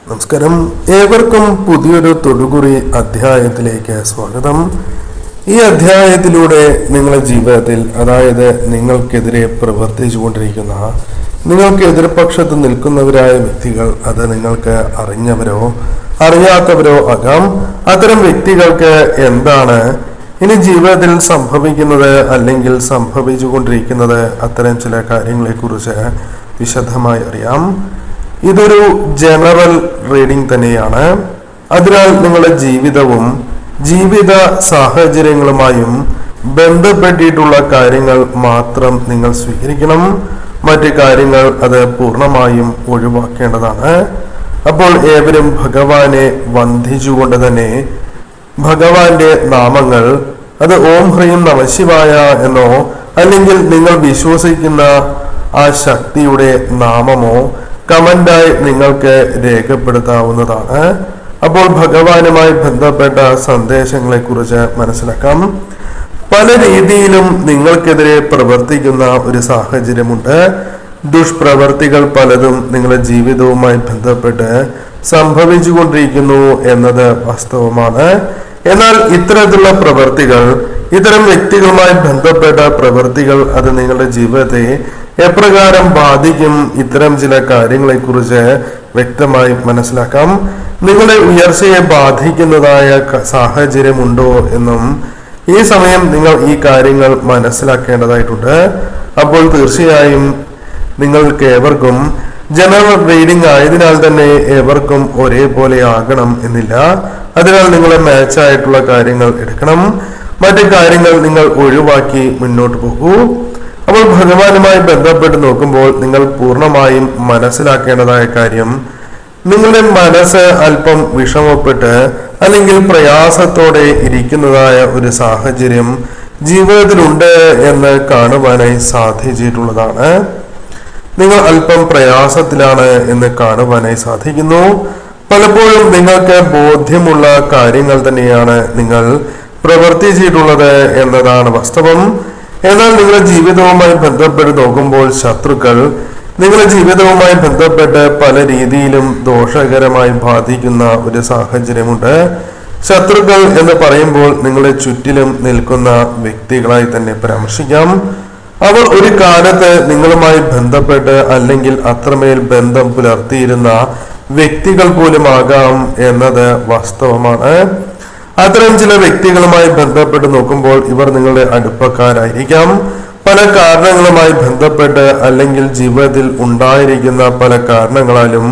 നമസ്കാരം, ഏവർക്കും പുതിയൊരു തൊടുകുറി അധ്യായത്തിലേക്ക് സ്വാഗതം. ഈ അധ്യായത്തിലൂടെ നിങ്ങളുടെ ജീവിതത്തിൽ, അതായത് നിങ്ങൾക്കെതിരെ പ്രവർത്തിച്ചു കൊണ്ടിരിക്കുന്ന, നിങ്ങൾക്ക് എതിർപക്ഷത്ത് നിൽക്കുന്നവരായ വ്യക്തികൾ, അത് നിങ്ങൾക്ക് അറിഞ്ഞവരോ അറിയാത്തവരോ ആകാം. അത്തരം വ്യക്തികൾക്ക് എന്താണ് ഇനി ജീവിതത്തിൽ സംഭവിക്കുന്നത് അല്ലെങ്കിൽ സംഭവിച്ചു കൊണ്ടിരിക്കുന്നത്, അത്തരം ചില കാര്യങ്ങളെക്കുറിച്ച് വിശദമായി അറിയാം. ഇതൊരു ജനറൽ റീഡിംഗ് തന്നെയാണ്. അതിനാൽ നിങ്ങളുടെ ജീവിതവും ജീവിത സാഹചര്യങ്ങളുമായും ബന്ധപ്പെട്ടിട്ടുള്ള കാര്യങ്ങൾ മാത്രം നിങ്ങൾ സ്വീകരിക്കണം. മറ്റു കാര്യങ്ങൾ അത് പൂർണ്ണമായും ഒഴിവാക്കേണ്ടതാണ്. അപ്പോൾ ഏവരും ഭഗവാനെ വന്ദിച്ചുകൊണ്ട് തന്നെ ഭഗവാന്റെ നാമങ്ങൾ, അത് ഓം ഹ്രീം നമഃശിവായ എന്നോ അല്ലെങ്കിൽ നിങ്ങൾ വിശ്വസിക്കുന്ന ആ ശക്തിയുടെ നാമമോ കമന്റായി നിങ്ങൾക്ക് രേഖപ്പെടുത്താവുന്നതാണ്. അപ്പോൾ ഭഗവാനുമായി ബന്ധപ്പെട്ട സന്ദേശങ്ങളെ കുറിച്ച് മനസ്സിലാക്കാം. പല രീതിയിലും നിങ്ങൾക്കെതിരെ പ്രവർത്തിക്കുന്ന ഒരു സാഹചര്യമുണ്ട്. ദുഷ്പ്രവർത്തികൾ പലതും നിങ്ങളുടെ ജീവിതവുമായി ബന്ധപ്പെട്ട് സംഭവിച്ചു കൊണ്ടിരിക്കുന്നു എന്നത് വാസ്തവമാണ്. എന്നാൽ ഇത്തരത്തിലുള്ള പ്രവർത്തികൾ, ഇത്തരം വ്യക്തികളുമായി ബന്ധപ്പെട്ട പ്രവർത്തികൾ, അത് നിങ്ങളുടെ ജീവിതത്തെ എപ്രകാരം ബാധിക്കും, ഇത്തരം ചില കാര്യങ്ങളെക്കുറിച്ച് വ്യക്തമായി മനസ്സിലാക്കാം. നിങ്ങളുടെ ഉയർച്ചയെ ബാധിക്കുന്നതായ സാഹചര്യമുണ്ടോ എന്നും ഈ സമയം നിങ്ങൾ ഈ കാര്യങ്ങൾ മനസ്സിലാക്കേണ്ടതായിട്ടുണ്ട്. അപ്പോൾ തീർച്ചയായും നിങ്ങൾക്ക് ഏവർക്കും ജനറൽ റീഡിംഗ് ആയതിനാൽ തന്നെ ഏവർക്കും ഒരേപോലെ ആകണം എന്നില്ല. അതിനാൽ നിങ്ങളെ മാച്ചായിട്ടുള്ള കാര്യങ്ങൾ എടുക്കണം, മറ്റു കാര്യങ്ങൾ നിങ്ങൾ ഒഴിവാക്കി മുന്നോട്ട് പോകൂ. അപ്പോൾ ഭഗവാനുമായി ബന്ധപ്പെട്ട് നോക്കുമ്പോൾ നിങ്ങൾ പൂർണ്ണമായും മനസ്സിലാക്കേണ്ടതായ കാര്യം, നിങ്ങളുടെ മനസ്സ് അല്പം വിഷമപ്പെട്ട് അല്ലെങ്കിൽ പ്രയാസത്തോടെ ഇരിക്കുന്നതായ ഒരു സാഹചര്യം ജീവിതത്തിലുണ്ട് എന്ന് കാണുവാനായി സാധിച്ചിട്ടുള്ളതാണ്. നിങ്ങൾ അല്പം പ്രയാസത്തിലാണ് എന്ന് കാണുവാനായി സാധിക്കുന്നു. പലപ്പോഴും നിങ്ങൾക്ക് ബോധ്യമുള്ള കാര്യങ്ങൾ തന്നെയാണ് നിങ്ങൾ പ്രവർത്തിച്ചിട്ടുള്ളത് എന്നതാണ് വാസ്തവം. എന്നാൽ നിങ്ങളുടെ ജീവിതവുമായി ബന്ധപ്പെട്ട് നോക്കുമ്പോൾ ശത്രുക്കൾ നിങ്ങളുടെ ജീവിതവുമായി ബന്ധപ്പെട്ട് പല രീതിയിലും ദോഷകരമായി ബാധിക്കുന്ന ഒരു സാഹചര്യമുണ്ട്. ശത്രുക്കൾ എന്ന് പറയുമ്പോൾ നിങ്ങളുടെ ചുറ്റിലും നിൽക്കുന്ന വ്യക്തികളായി തന്നെ പരാമർശിക്കാം. അവർ ഒരു കാലത്ത് നിങ്ങളുമായി ബന്ധപ്പെട്ട് അല്ലെങ്കിൽ അത്രമേൽ ബന്ധം പുലർത്തിയിരുന്ന വ്യക്തികൾ പോലും ആകാം എന്നത് വാസ്തവമാണ്. അത്തരം ചില വ്യക്തികളുമായി ബന്ധപ്പെട്ട് നോക്കുമ്പോൾ ഇവർ നിങ്ങളുടെ അടുപ്പക്കാരായിരിക്കാം. പല കാരണങ്ങളുമായി ബന്ധപ്പെട്ട് അല്ലെങ്കിൽ ജീവിതത്തിൽ ഉണ്ടായിരിക്കുന്ന പല കാരണങ്ങളാലും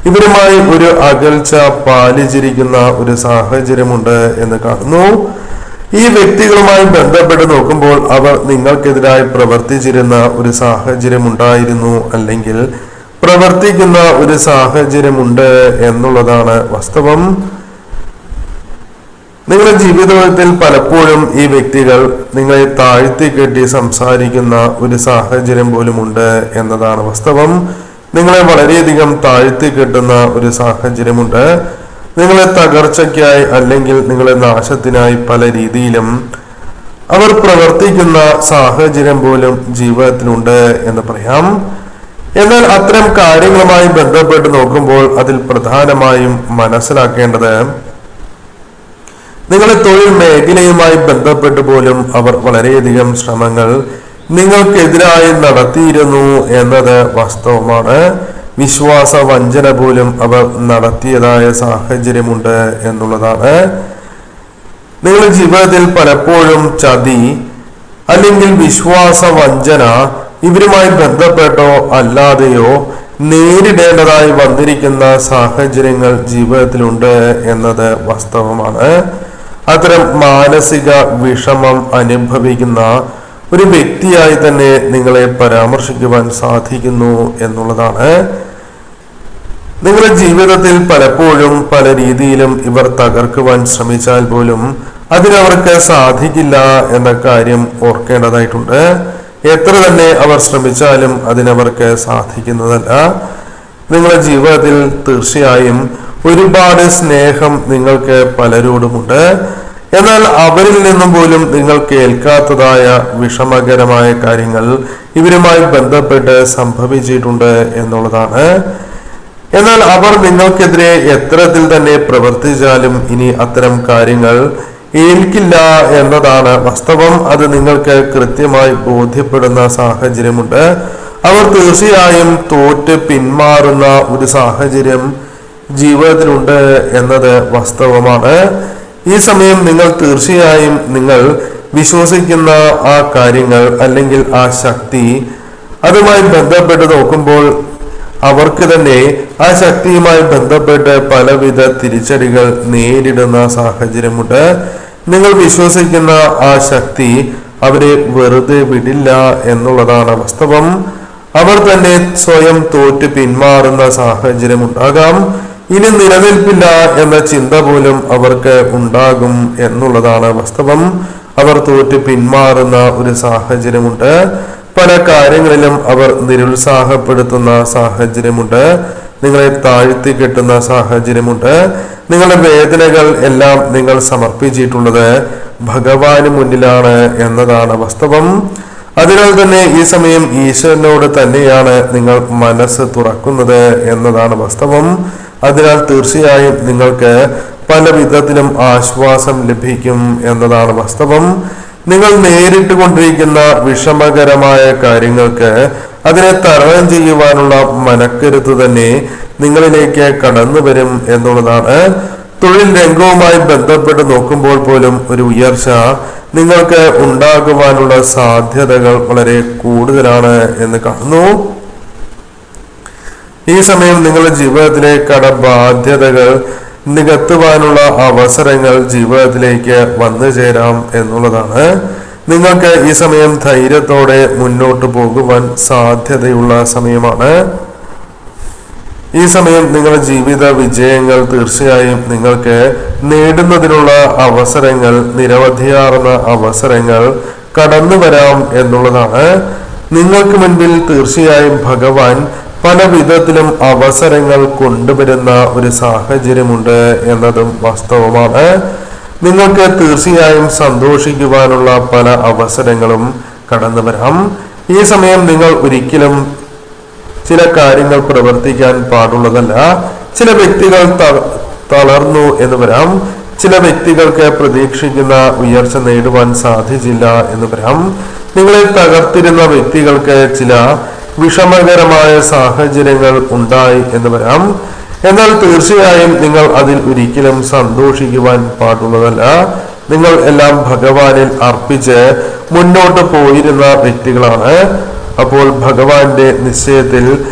ഇവരുമായി ഒരു അകൽച്ച പാലിച്ചിരിക്കുന്ന ഒരു സാഹചര്യമുണ്ട് എന്ന് കാണുന്നു. ഈ വ്യക്തികളുമായി ബന്ധപ്പെട്ട് നോക്കുമ്പോൾ അവർ നിങ്ങൾക്കെതിരായി പ്രവർത്തിച്ചിരുന്ന ഒരു സാഹചര്യം ഉണ്ടായിരുന്നു അല്ലെങ്കിൽ പ്രവർത്തിക്കുന്ന ഒരു സാഹചര്യമുണ്ട് എന്നുള്ളതാണ് വാസ്തവം. നിങ്ങളുടെ ജീവിതത്തിൽ പലപ്പോഴും ഈ വ്യക്തികൾ നിങ്ങളെ താഴ്ത്തി കെട്ടി സംസാരിക്കുന്ന ഒരു സാഹചര്യം പോലുമുണ്ട് എന്നതാണ് വാസ്തവം. നിങ്ങളെ വളരെയധികം താഴ്ത്തി കെട്ടുന്ന ഒരു സാഹചര്യമുണ്ട്. നിങ്ങളെ തകർച്ചയ്ക്കായി അല്ലെങ്കിൽ നിങ്ങളെ നാശത്തിനായി പല രീതിയിലും അവർ പ്രവർത്തിക്കുന്ന സാഹചര്യം പോലും ജീവിതത്തിലുണ്ട് എന്ന് പറയാം. എന്നാൽ അത്തരം കാര്യങ്ങളുമായി ബന്ധപ്പെട്ട് നോക്കുമ്പോൾ അതിൽ പ്രധാനമായും മനസ്സിലാക്കേണ്ടത്, നിങ്ങളുടെ തൊഴിൽ മേഖലയുമായി ബന്ധപ്പെട്ട് പോലും അവർ വളരെയധികം ശ്രമങ്ങൾ നിങ്ങൾക്കെതിരായി നടത്തിയിരുന്നു എന്നത് വാസ്തവമാണ്. വിശ്വാസ വഞ്ചന പോലും അവർ നടത്തിയതായ സാഹചര്യമുണ്ട് എന്നുള്ളതാണ്. നിങ്ങളുടെ ജീവിതത്തിൽ പലപ്പോഴും ചതി അല്ലെങ്കിൽ വിശ്വാസ വഞ്ചന ഇവരുമായി ബന്ധപ്പെട്ടോ അല്ലാതെയോ നേരിടേണ്ടതായി വന്നിരിക്കുന്ന സാഹചര്യങ്ങൾ ജീവിതത്തിലുണ്ട് എന്നത് വാസ്തവമാണ്. അത്തരം മാനസിക വിഷമം അനുഭവിക്കുന്ന ഒരു വ്യക്തിയായി തന്നെ നിങ്ങളെ പരാമർശിക്കുവാൻ സാധിക്കുന്നു എന്നുള്ളതാണ്. നിങ്ങളുടെ ജീവിതത്തിൽ പലപ്പോഴും പല രീതിയിലും ഇവർ തകർക്കുവാൻ ശ്രമിച്ചാൽ പോലും അതിനവർക്ക് സാധിക്കില്ല എന്ന കാര്യം ഓർക്കേണ്ടതായിട്ടുണ്ട്. എത്ര തന്നെ അവർ ശ്രമിച്ചാലും അതിനവർക്ക് സാധിക്കുന്നതല്ല. നിങ്ങളുടെ ജീവിതത്തിൽ തീർച്ചയായും ഒരുപാട് സ്നേഹം നിങ്ങൾക്ക് പലരോടുമുണ്ട്. എന്നാൽ അവരിൽ നിന്നും പോലും നിങ്ങൾ കേൾക്കാത്തതായ വിഷമകരമായ കാര്യങ്ങൾ ഇവരുമായി ബന്ധപ്പെട്ട് സംഭവിച്ചിട്ടുണ്ട് എന്നുള്ളതാണ്. എന്നാൽ അവർ നിങ്ങൾക്കെതിരെ എത്തരത്തിൽ തന്നെ പ്രവർത്തിച്ചാലും ഇനി അത്തരം കാര്യങ്ങൾ ഏൽക്കില്ല എന്നതാണ് വാസ്തവം. അത് നിങ്ങൾക്ക് കൃത്യമായി ബോധ്യപ്പെടുന്ന സാഹചര്യമുണ്ട്. അവർ തീർച്ചയായും തോറ്റ് പിന്മാറുന്ന ഒരു സാഹചര്യം ജീവിതത്തിലുണ്ട് എന്നത് വാസ്തവമാണ്. ഈ സമയം നിങ്ങൾ തീർച്ചയായും നിങ്ങൾ വിശ്വസിക്കുന്ന ആ കാര്യങ്ങൾ അല്ലെങ്കിൽ ആ ശക്തി, അതുമായി ബന്ധപ്പെട്ട് നോക്കുമ്പോൾ അവർക്ക് തന്നെ ആ ശക്തിയുമായി ബന്ധപ്പെട്ട് പലവിധ തിരിച്ചടികൾ നേരിടുന്ന സാഹചര്യമുണ്ട്. നിങ്ങൾ വിശ്വസിക്കുന്ന ആ ശക്തി അവരെ വെറുതെ വിടില്ല എന്നുള്ളതാണ് വാസ്തവം. അവർ തന്നെ സ്വയം തോറ്റ് പിന്മാറുന്ന സാഹചര്യം ഉണ്ടാകാം. ഇനി നിലനിൽപ്പില്ല എന്ന ചിന്ത പോലും അവർക്ക് ഉണ്ടാകും എന്നുള്ളതാണ് വാസ്തവം. അവർ തോറ്റ് പിന്മാറുന്ന ഒരു സാഹചര്യമുണ്ട്. പല കാര്യങ്ങളിലും അവർ നിരുത്സാഹപ്പെടുത്തുന്ന സാഹചര്യമുണ്ട്. നിങ്ങളെ താഴ്ത്തി കെട്ടുന്ന സാഹചര്യമുണ്ട്. നിങ്ങളുടെ വേദനകൾ എല്ലാം നിങ്ങൾ സമർപ്പിച്ചിട്ടുള്ളത് ഭഗവാന് മുന്നിലാണ് എന്നതാണ് വാസ്തവം. അതിനാൽ തന്നെ ഈ സമയം ഈശ്വരനോട് തന്നെയാണ് നിങ്ങൾ മനസ്സ് തുറക്കുന്നത് എന്നതാണ് വാസ്തവം. അതിനാൽ തീർച്ചയായും നിങ്ങൾക്ക് പല വിധത്തിലും ആശ്വാസം ലഭിക്കും എന്നതാണ് വാസ്തവം. നിങ്ങൾ നേരിട്ട് കൊണ്ടിരിക്കുന്ന വിഷമകരമായ കാര്യങ്ങൾക്ക് അതിനെ തരണം ചെയ്യുവാനുള്ള മനക്കരുത്ത് തന്നെ നിങ്ങളിലേക്ക് കടന്നു വരും എന്നുള്ളതാണ്. തൊഴിൽ രംഗവുമായി ബന്ധപ്പെട്ട് നോക്കുമ്പോൾ പോലും ഒരു ഉയർച്ച നിങ്ങൾക്ക് ഉണ്ടാകുവാനുള്ള സാധ്യതകൾ വളരെ കൂടുതലാണ് എന്ന് കാണുന്നു. ഈ സമയം നിങ്ങളുടെ ജീവിതത്തിലെ കടബാധ്യതകൾ നികത്തുവാനുള്ള അവസരങ്ങൾ ജീവിതത്തിലേക്ക് വന്നു ചേരാം എന്നുള്ളതാണ്. നിങ്ങൾക്ക് ഈ സമയം ധൈര്യത്തോടെ മുന്നോട്ട് പോകുവാൻ സാധ്യതയുള്ള സമയമാണ്. ഈ സമയം നിങ്ങളുടെ ജീവിത വിജയങ്ങൾ തീർച്ചയായും നിങ്ങൾക്ക് നേടുന്നതിനുള്ള അവസരങ്ങൾ, നിരവധിയാർന്ന അവസരങ്ങൾ കടന്നു വരാം എന്നുള്ളതാണ്. നിങ്ങൾക്ക് മുൻപിൽ തീർച്ചയായും ഭഗവാൻ പല വിധത്തിലും അവസരങ്ങൾ കൊണ്ടുവരുന്ന ഒരു സാഹചര്യമുണ്ട് എന്നതും വാസ്തവമാണ്. നിങ്ങൾക്ക് തീർച്ചയായും സന്തോഷിക്കുവാനുള്ള പല അവസരങ്ങളും കടന്നു വരാം. ഈ സമയം നിങ്ങൾ ഒരിക്കലും ചില കാര്യങ്ങൾ പ്രവർത്തിക്കാൻ പാടുള്ളതല്ല. ചില വ്യക്തികൾ തളർന്നു എന്ന് വരാം. ചില വ്യക്തികൾക്ക് പ്രതീക്ഷിക്കുന്ന ഉയർച്ച നേടുവാൻ സാധിച്ചില്ല എന്ന് വരാം. നിങ്ങളെ തകർത്തിരുന്ന വ്യക്തികൾക്ക് ചില വിഷമകരമായ സാഹചര്യങ്ങൾ ഉണ്ടായി എന്ന് വരാം. എന്നാൽ തീർച്ചയായും നിങ്ങൾ അതിൽ ഒരിക്കലും സന്തോഷിക്കുവാൻ പാടുള്ളതല്ല. നിങ്ങൾ എല്ലാം ഭഗവാനിൽ അർപ്പിച്ച് മുന്നോട്ട് പോയിരുന്ന വ്യക്തികളാണ്. അപ്പോൾ ഭഗവാന്റെ നിശ്ചയത്തിൽ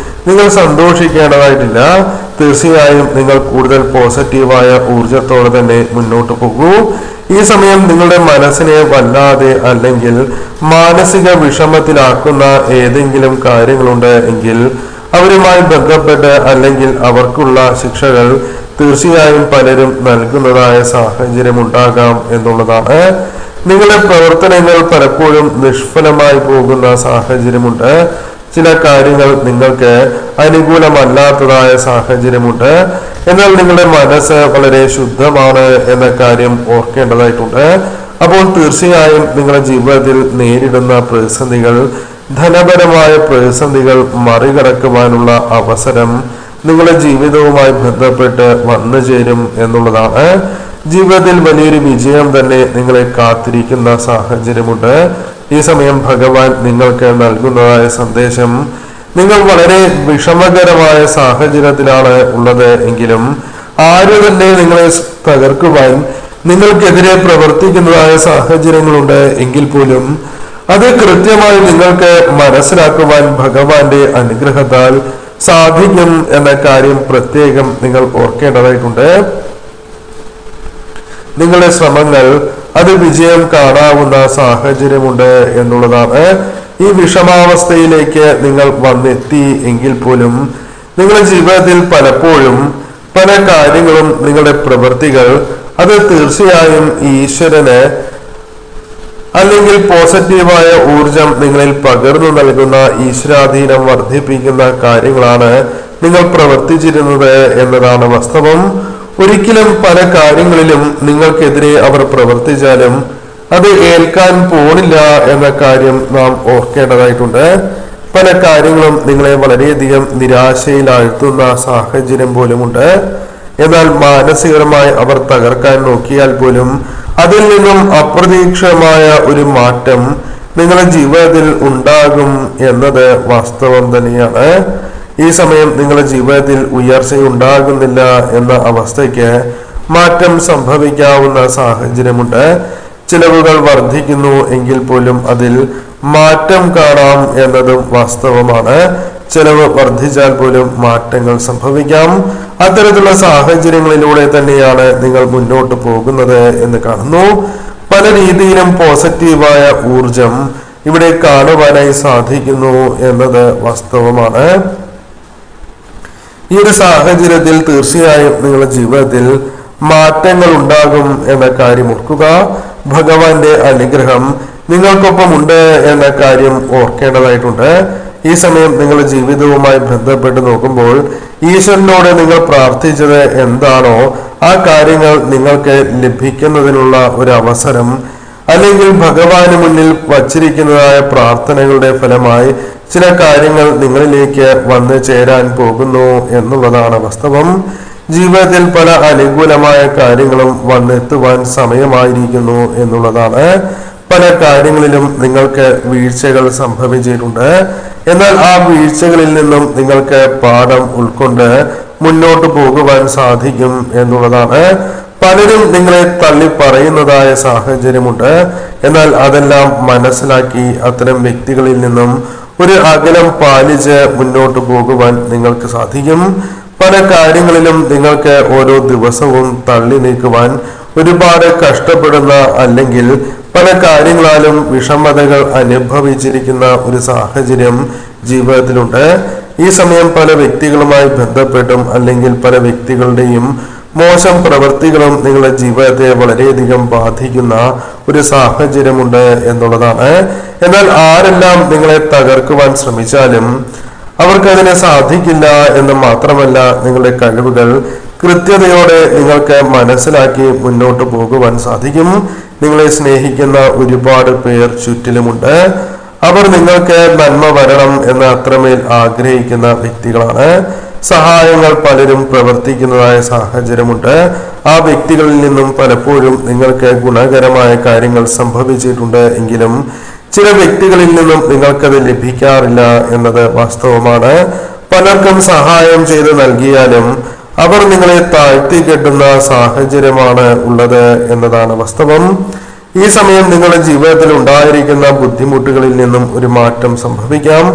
നിങ്ങൾ സന്തോഷിക്കേണ്ടതായിട്ടില്ല. തീർച്ചയായും നിങ്ങൾ കൂടുതൽ പോസിറ്റീവായ ഊർജത്തോടെ തന്നെ മുന്നോട്ട് പോകൂ. ഈ സമയം നിങ്ങളുടെ മനസ്സിനെ വല്ലാതെ അല്ലെങ്കിൽ മാനസിക വിഷമത്തിലാക്കുന്ന ഏതെങ്കിലും കാര്യങ്ങളുണ്ട് എങ്കിൽ അവരുമായി ബന്ധപ്പെട്ട് അല്ലെങ്കിൽ അവർക്കുള്ള ശിക്ഷകൾ തീർച്ചയായും പലരും നൽകുന്നതായ സാഹചര്യം ഉണ്ടാകാം എന്നുള്ളതാണ്. നിങ്ങളുടെ പ്രവർത്തനങ്ങൾ പലപ്പോഴും നിഷ്ഫലമായി പോകുന്ന സാഹചര്യമുണ്ട്. ചില കാര്യങ്ങൾ നിങ്ങൾക്ക് അനുകൂലമല്ലാത്തതായ സാഹചര്യമുണ്ട്. എന്നാൽ നിങ്ങളുടെ മനസ്സ് വളരെ ശുദ്ധമാണ് എന്ന കാര്യം ഓർക്കേണ്ടതായിട്ടുണ്ട്. അപ്പോൾ തീർച്ചയായും നിങ്ങളുടെ ജീവിതത്തിൽ നേരിടുന്ന പ്രതിസന്ധികൾ, ധനപരമായ പ്രതിസന്ധികൾ മറികടക്കുവാനുള്ള അവസരം നിങ്ങളുടെ ജീവിതവുമായി ബന്ധപ്പെട്ട് വന്നു ചേരും എന്നുള്ളതാണ്. ജീവിതത്തിൽ വലിയൊരു വിജയം തന്നെ നിങ്ങളെ കാത്തിരിക്കുന്ന സാഹചര്യമുണ്ട്. ഈ സമയം ഭഗവാൻ നിങ്ങൾക്ക് നൽകുന്നതായ സന്ദേശം, നിങ്ങൾ വളരെ വിഷമകരമായ സാഹചര്യത്തിലാണ് ഉള്ളത് എങ്കിലും ആര് തന്നെ നിങ്ങളെ തകർക്കുവാൻ നിങ്ങൾക്കെതിരെ പ്രവർത്തിക്കുന്നതായ സാഹചര്യങ്ങളുണ്ട് എങ്കിൽ പോലും അത് കൃത്യമായി നിങ്ങൾക്ക് മനസ്സിലാക്കുവാൻ ഭഗവാന്റെ അനുഗ്രഹത്താൽ സാധിക്കും എന്ന കാര്യം പ്രത്യേകം നിങ്ങൾ ഓർക്കേണ്ടതായിട്ടുണ്ട്. നിങ്ങളുടെ ശ്രമങ്ങൾ അത് വിജയം കാണാവുന്ന സാഹചര്യമുണ്ട് എന്നുള്ളതാണ്. ഈ വിഷമാവസ്ഥയിലേക്ക് നിങ്ങൾ വന്നെത്തി എങ്കിൽ പോലും നിങ്ങളുടെ ജീവിതത്തിൽ പലപ്പോഴും പല കാര്യങ്ങളും നിങ്ങളുടെ പ്രവൃത്തികൾ അത് തീർച്ചയായും ഈശ്വരന് അല്ലെങ്കിൽ പോസിറ്റീവായ ഊർജം നിങ്ങളിൽ പകർന്നു നൽകുന്ന, ഈശ്വരാധീനം വർദ്ധിപ്പിക്കുന്ന കാര്യങ്ങളാണ് നിങ്ങൾ പ്രവർത്തിച്ചിരുന്നത് എന്നതാണ് വാസ്തവം. ഒരിക്കലും പല കാര്യങ്ങളിലും നിങ്ങൾക്കെതിരെ അവർ പ്രവർത്തിച്ചാലും അത് ഏൽക്കാൻ പോണില്ല എന്ന കാര്യം നാം ഓർക്കേണ്ടതായിട്ടുണ്ട്. പല കാര്യങ്ങളും നിങ്ങളെ വളരെയധികം നിരാശയിലാഴ്ത്തുന്ന സാഹചര്യം പോലുമുണ്ട്. എന്നാൽ മാനസികമായി അവർ തകർക്കാൻ നോക്കിയാൽ പോലും അതിൽ നിന്നും അപ്രതീക്ഷിതമായ ഒരു മാറ്റം നിങ്ങളുടെ ജീവിതത്തിൽ ഉണ്ടാകും എന്നത് വാസ്തവം തന്നെയാണ്. ഈ സമയം നിങ്ങളുടെ ജീവിതത്തിൽ ഉയർച്ചയുണ്ടാകുന്നില്ല എന്ന അവസ്ഥയ്ക്ക് മാറ്റം സംഭവിക്കാവുന്ന സാഹചര്യമുണ്ട്. ചിലവുകൾ വർദ്ധിക്കുന്നു എങ്കിൽ പോലും അതിൽ മാറ്റം കാണാം എന്നതും വാസ്തവമാണ്. ചെലവ് വർദ്ധിച്ചാൽ പോലും മാറ്റങ്ങൾ സംഭവിക്കാം. അത്തരത്തിലുള്ള സാഹചര്യങ്ങളിലൂടെ തന്നെയാണ് നിങ്ങൾ മുന്നോട്ട് പോകുന്നത് എന്ന് കാണുന്നു. പല രീതിയിലും പോസിറ്റീവായ ഊർജം ഇവിടെ കാണുവാനായി സാധിക്കുന്നു എന്നത് വാസ്തവമാണ്. ഈ ഒരു സാഹചര്യത്തിൽ തീർച്ചയായും നിങ്ങളുടെ ജീവിതത്തിൽ മാറ്റങ്ങൾ ഉണ്ടാകും എന്ന കാര്യം ഓർക്കുക. ഭഗവാന്റെ അനുഗ്രഹം നിങ്ങൾക്കൊപ്പം ഉണ്ട് എന്ന കാര്യം ഓർക്കേണ്ടതായിട്ടുണ്ട്. ഈ സമയം നിങ്ങളുടെ ജീവിതവുമായി ബന്ധപ്പെട്ട് നോക്കുമ്പോൾ ഈശ്വരനോട് നിങ്ങൾ പ്രാർത്ഥിച്ചത് എന്താണോ ആ കാര്യങ്ങൾ നിങ്ങൾക്ക് ലഭിക്കുന്നതിനുള്ള ഒരു അവസരം, അല്ലെങ്കിൽ ഭഗവാന് മുന്നിൽ വച്ചിരിക്കുന്നതായ പ്രാർത്ഥനകളുടെ ഫലമായി ചില കാര്യങ്ങൾ നിങ്ങളിലേക്ക് വന്നു ചേരാൻ പോകുന്നു എന്നുള്ളതാണ് വാസ്തവം. ജീവിതത്തിൽ പല അനുകൂലമായ കാര്യങ്ങളും വന്നെത്തുവാൻ സമയമായിരിക്കുന്നു എന്നുള്ളതാണ്. പല കാര്യങ്ങളിലും നിങ്ങൾക്ക് വീഴ്ചകൾ സംഭവിച്ചിട്ടുണ്ട്. എന്നാൽ ആ വീഴ്ചകളിൽ നിന്നും നിങ്ങൾക്ക് പാഠം ഉൾക്കൊണ്ട് മുന്നോട്ട് പോകുവാൻ സാധിക്കും എന്നുള്ളതാണ്. പലരും നിങ്ങളെ തള്ളി പറയുന്നതായ സാഹചര്യമുണ്ട്. എന്നാൽ അതെല്ലാം മനസ്സിലാക്കി അത്തരം വ്യക്തികളിൽ നിന്നും ഒരു അകലം പാലിച്ച് മുന്നോട്ട് പോകുവാൻ നിങ്ങൾക്ക് സാധിക്കും. പല കാര്യങ്ങളിലും നിങ്ങൾക്ക് ഓരോ ദിവസവും തള്ളി നീക്കുവാൻ ഒരുപാട് കഷ്ടപ്പെടുന്ന, അല്ലെങ്കിൽ പല കാര്യങ്ങളാലും വിഷമതകൾ അനുഭവിച്ചിരിക്കുന്ന ഒരു സാഹചര്യം ജീവിതത്തിലുണ്ട്. ഈ സമയം പല വ്യക്തികളുമായി ബന്ധപ്പെട്ടും അല്ലെങ്കിൽ പല വ്യക്തികളുടെയും മോശം പ്രവൃത്തികളും നിങ്ങളുടെ ജീവിതത്തെ വളരെയധികം ബാധിക്കുന്ന ഒരു സാഹചര്യമുണ്ട് എന്നുള്ളതാണ്. എന്നാൽ ആരെല്ലാം നിങ്ങളെ തകർക്കുവാൻ ശ്രമിച്ചാലും അവർക്കതിനെ സാധിക്കില്ല എന്ന് മാത്രമല്ല, നിങ്ങളുടെ കഴിവുകൾ കൃത്യതയോടെ നിങ്ങൾക്ക് മനസ്സിലാക്കി മുന്നോട്ട് പോകുവാൻ സാധിക്കും. നിങ്ങളെ സ്നേഹിക്കുന്ന ഒരുപാട് പേർ ചുറ്റിലുമുണ്ട്. അവർ നിങ്ങൾക്ക് നന്മ വരണം എന്ന് അത്രമേൽ ആഗ്രഹിക്കുന്ന വ്യക്തികളാണ്. സഹായങ്ങൾ പലരും പ്രവർത്തിക്കുന്നതായ സാഹചര്യമുണ്ട്. ആ വ്യക്തികളിൽ നിന്നും പലപ്പോഴും നിങ്ങൾക്ക് ഗുണകരമായ കാര്യങ്ങൾ സംഭവിച്ചിട്ടുണ്ട് എങ്കിലും ചില വ്യക്തികളിൽ നിന്നും നിങ്ങൾക്കത് ലഭിക്കാറില്ല എന്നത് വാസ്തവമാണ്. പലർക്കും സഹായം ചെയ്ത് നൽകിയാലും അവർ നിങ്ങളെ താഴ്ത്തി കെട്ടുന്ന സാഹചര്യമാണ് ഉള്ളത് എന്നതാണ് വാസ്തവം. ഈ സമയം നിങ്ങളുടെ ജീവിതത്തിൽ ഉണ്ടായിരിക്കുന്ന ബുദ്ധിമുട്ടുകളിൽ നിന്നും ഒരു മാറ്റം സംഭവിക്കാം.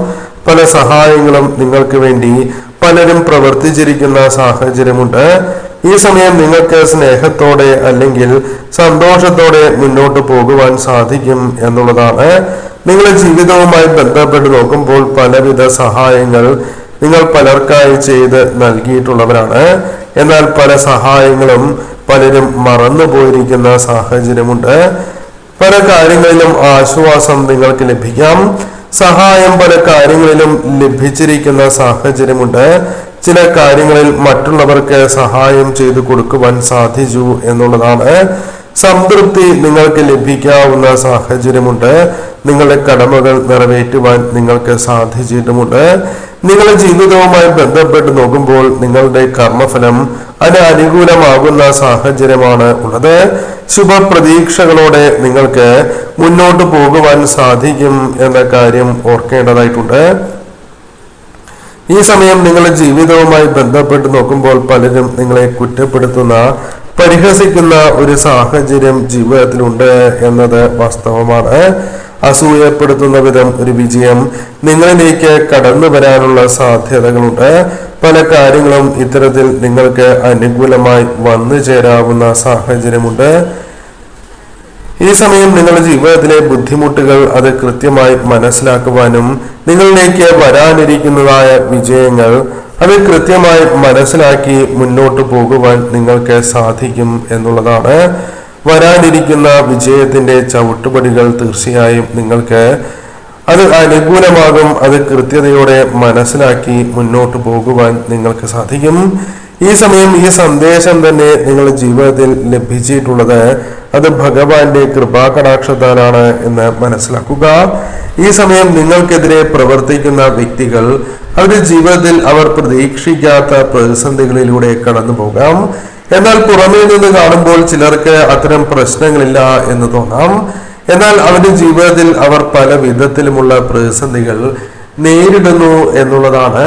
പല സഹായങ്ങളും നിങ്ങൾക്ക് വേണ്ടി പലരും പ്രവർത്തിച്ചിരിക്കുന്ന സാഹചര്യമുണ്ട്. ഈ സമയം നിങ്ങൾക്ക് സ്നേഹത്തോടെ അല്ലെങ്കിൽ സന്തോഷത്തോടെ മുന്നോട്ട് പോകുവാൻ സാധിക്കും എന്നുള്ളതാണ്. നിങ്ങളുടെ ജീവിതവുമായി ബന്ധപ്പെട്ട് നോക്കുമ്പോൾ പലവിധ സഹായങ്ങൾ നിങ്ങൾ പലർക്കായി ചെയ്ത് നൽകിയിട്ടുള്ളവരാണ്. എന്നാൽ പല സഹായങ്ങളും പലരും മറന്നു പോയിരിക്കുന്ന സാഹചര്യമുണ്ട്. പല കാര്യങ്ങളിലും ആശ്വാസം നിങ്ങൾക്ക് ലഭിക്കാം. സഹായം പല കാര്യങ്ങളിലും ലഭിച്ചിരിക്കുന്ന സാഹചര്യമുണ്ട്. ചില കാര്യങ്ങളിൽ മറ്റുള്ളവർക്ക് സഹായം ചെയ്തു കൊടുക്കുവാൻ സാധിച്ചു എന്നുള്ളതാണ്. സംതൃപ്തി നിങ്ങൾക്ക് ലഭിക്കാവുന്ന സാഹചര്യമുണ്ട്. നിങ്ങളുടെ കടമകൾ നിറവേറ്റുവാൻ നിങ്ങൾക്ക് സാധിച്ചിട്ടുമുണ്ട്. നിങ്ങളുടെ ജീവിതവുമായി ബന്ധപ്പെട്ട് നോക്കുമ്പോൾ നിങ്ങളുടെ കർമ്മഫലം അതിന് അനുകൂലമാകുന്ന സാഹചര്യമാണ് ഉള്ളത്. ശുഭപ്രതീക്ഷകളോടെ നിങ്ങൾക്ക് മുന്നോട്ട് പോകുവാൻ സാധിക്കും എന്ന കാര്യം ഓർക്കേണ്ടതായിട്ടുണ്ട്. ഈ സമയം നിങ്ങളുടെ ജീവിതവുമായി ബന്ധപ്പെട്ട് നോക്കുമ്പോൾ പലരും നിങ്ങളെ കുറ്റപ്പെടുത്തുന്ന, പരിഹസിക്കുന്ന ഒരു സാഹചര്യം ജീവിതത്തിലുണ്ട് എന്നത് വാസ്തവമാണ്. അസൂയപ്പെടുത്തുന്ന വിധം ഒരു വിജയം നിങ്ങളിലേക്ക് കടന്നു വരാനുള്ള സാധ്യതകളുണ്ട്. പല കാര്യങ്ങളും ഇത്തരത്തിൽ നിങ്ങൾക്ക് അനുകൂലമായി വന്നു ചേരാവുന്ന സാഹചര്യമുണ്ട്. ഈ സമയം നിങ്ങളുടെ ജീവിതത്തിലെ ബുദ്ധിമുട്ടുകൾ അത് കൃത്യമായി മനസ്സിലാക്കുവാനും നിങ്ങളിലേക്ക് വരാനിരിക്കുന്നതായ വിജയങ്ങൾ അത് കൃത്യമായി മനസ്സിലാക്കി മുന്നോട്ട് പോകുവാൻ നിങ്ങൾക്ക് സാധിക്കും എന്നുള്ളതാണ്. വരാനിരിക്കുന്ന വിജയത്തിന്റെ ചവിട്ടുപടികൾ തീർച്ചയായും നിങ്ങൾക്ക് അത് അനുകൂലമാകും. അത് കൃത്യതയോടെ മനസ്സിലാക്കി മുന്നോട്ട് പോകുവാൻ നിങ്ങൾക്ക് സാധിക്കും. ഈ സമയം ഈ സന്ദേശം തന്നെ നിങ്ങളുടെ ജീവിതത്തിൽ ലഭിച്ചിട്ടുള്ളത് അത് ഭഗവാന്റെ കൃപാകടാക്ഷത്താലാണ് എന്ന് മനസ്സിലാക്കുക. ഈ സമയം നിങ്ങൾക്കെതിരെ പ്രവർത്തിക്കുന്ന വ്യക്തികൾ അവരുടെ ജീവിതത്തിൽ അവർ പ്രതീക്ഷിക്കാത്ത പ്രതിസന്ധികളിലൂടെ കടന്നു പോകാം. എന്നാൽ പുറമേ നിന്ന് കാണുമ്പോൾ ചിലർക്ക് അത്തരം പ്രശ്നങ്ങളില്ല എന്ന് തോന്നാം. എന്നാൽ അവരുടെ ജീവിതത്തിൽ അവർ പല വിധത്തിലുമുള്ള പ്രതിസന്ധികൾ നേരിടുന്നു എന്നുള്ളതാണ്.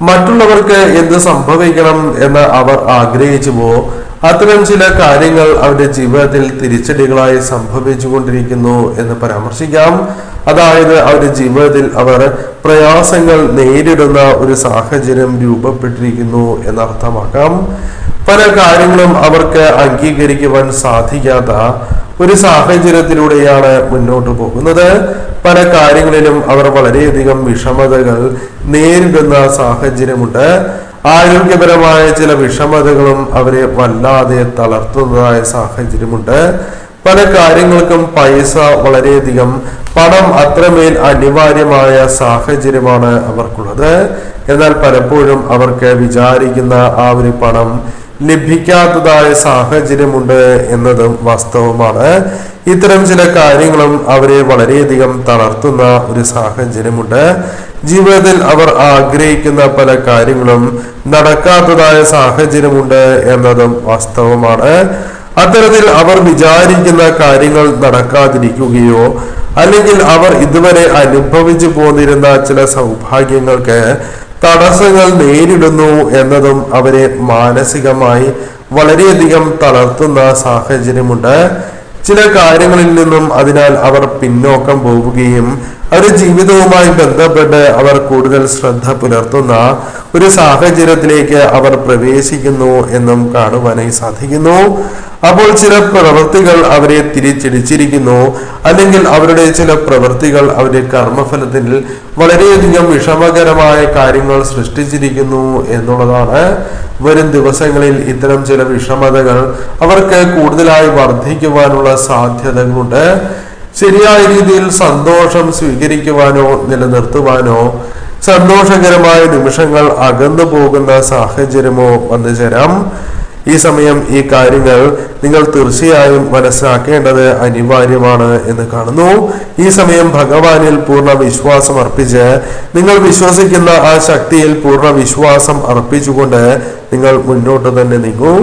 മറ്റുള്ളവർക്ക് എന്ത് സംഭവിക്കണം എന്ന് അവർ ആഗ്രഹിച്ചുവോ അത്തരം ചില കാര്യങ്ങൾ അവരുടെ ജീവിതത്തിൽ തിരിച്ചടികളായി സംഭവിച്ചുകൊണ്ടിരിക്കുന്നു എന്ന് പരാമർശിക്കാം. അതായത് അവരുടെ ജീവിതത്തിൽ അവർ പ്രയാസങ്ങൾ നേരിടുന്ന ഒരു സാഹചര്യം രൂപപ്പെട്ടിരിക്കുന്നു എന്നർത്ഥമാക്കാം. പല കാര്യങ്ങളും അവർക്ക് അംഗീകരിക്കുവാൻ സാധിക്കാത്ത ഒരു സാഹചര്യത്തിലൂടെയാണ് മുന്നോട്ട് പോകുന്നത്. പല കാര്യങ്ങളിലും അവർ വളരെയധികം വിഷമതകൾ നേരിടുന്ന സാഹചര്യമുണ്ട്. ആരോഗ്യപരമായ ചില വിഷമതകളും അവരെ വല്ലാതെ തളർത്തുന്നതായ സാഹചര്യമുണ്ട്. പല കാര്യങ്ങൾക്കും പൈസ വളരെയധികം പണം അത്രമേൽ അനിവാര്യമായ സാഹചര്യമാണ് അവർക്കുള്ളത്. എന്നാൽ പലപ്പോഴും അവർക്ക് വിചാരിക്കുന്ന ആ ഒരു പണം ലഭിക്കാത്തതായ സാഹചര്യമുണ്ട് എന്നതും വാസ്തവമാണ്. ഇത്തരം ചില കാര്യങ്ങളും അവരെ വളരെയധികം തളർത്തുന്ന ഒരു സാഹചര്യമുണ്ട്. ജീവിതത്തിൽ അവർ ആഗ്രഹിക്കുന്ന പല കാര്യങ്ങളും നടക്കാത്തതായ സാഹചര്യമുണ്ട് എന്നതും വാസ്തവമാണ്. അത്തരത്തിൽ അവർ വിചാരിക്കുന്ന കാര്യങ്ങൾ നടക്കാതിരിക്കുകയോ അല്ലെങ്കിൽ അവർ ഇതുവരെ അനുഭവിച്ചു പോന്നിരുന്ന ചില സൗഭാഗ്യങ്ങൾക്ക് തടസ്സങ്ങൾ നേരിടുന്നു എന്നതും അവരെ മാനസികമായി വളരെയധികം തളർത്തുന്ന സാഹചര്യമുണ്ട്. ചില കാര്യങ്ങളിൽ നിന്നും അതിനാൽ അവർ പിന്നോക്കം പോവുകയും അവരുടെ ജീവിതവുമായി ബന്ധപ്പെട്ട് അവർ കൂടുതൽ ശ്രദ്ധ പുലർത്തുന്ന ഒരു സാഹചര്യത്തിലേക്ക് അവർ പ്രവേശിക്കുന്നു എന്നും കാണുവാനായി സാധിക്കുന്നു. അപ്പോൾ ചില പ്രവൃത്തികൾ അവരെ തിരിച്ചടിച്ചിരിക്കുന്നു, അല്ലെങ്കിൽ അവരുടെ ചില പ്രവൃത്തികൾ അവരുടെ കർമ്മഫലത്തിൽ വളരെയധികം വിഷമകരമായ കാര്യങ്ങൾ സൃഷ്ടിച്ചിരിക്കുന്നു എന്നുള്ളതാണ്. വരും ദിവസങ്ങളിൽ ഇത്തരം ചില വിഷമതകൾ അവർക്ക് കൂടുതലായി വർദ്ധിക്കുവാനുള്ള സാധ്യതകളുണ്ട്. ശരിയായ രീതിയിൽ സന്തോഷം സ്വീകരിക്കുവാനോ നിലനിർത്തുവാനോ സന്തോഷകരമായ നിമിഷങ്ങൾ അകന്നു പോകുന്ന സാഹചര്യമോ വന്നു ചേരാം. ഈ സമയം ഈ കാര്യങ്ങൾ നിങ്ങൾ തീർച്ചയായും മനസ്സിലാക്കേണ്ടത് അനിവാര്യമാണ് എന്ന് കാണുന്നു. ഈ സമയം ഭഗവാനിൽ പൂർണ്ണ വിശ്വാസം അർപ്പിച്ച് നിങ്ങൾ വിശ്വസിക്കുന്ന ആ ശക്തിയിൽ പൂർണ്ണ വിശ്വാസം അർപ്പിച്ചുകൊണ്ട് നിങ്ങൾ മുന്നോട്ട് തന്നെ നീങ്ങൂ.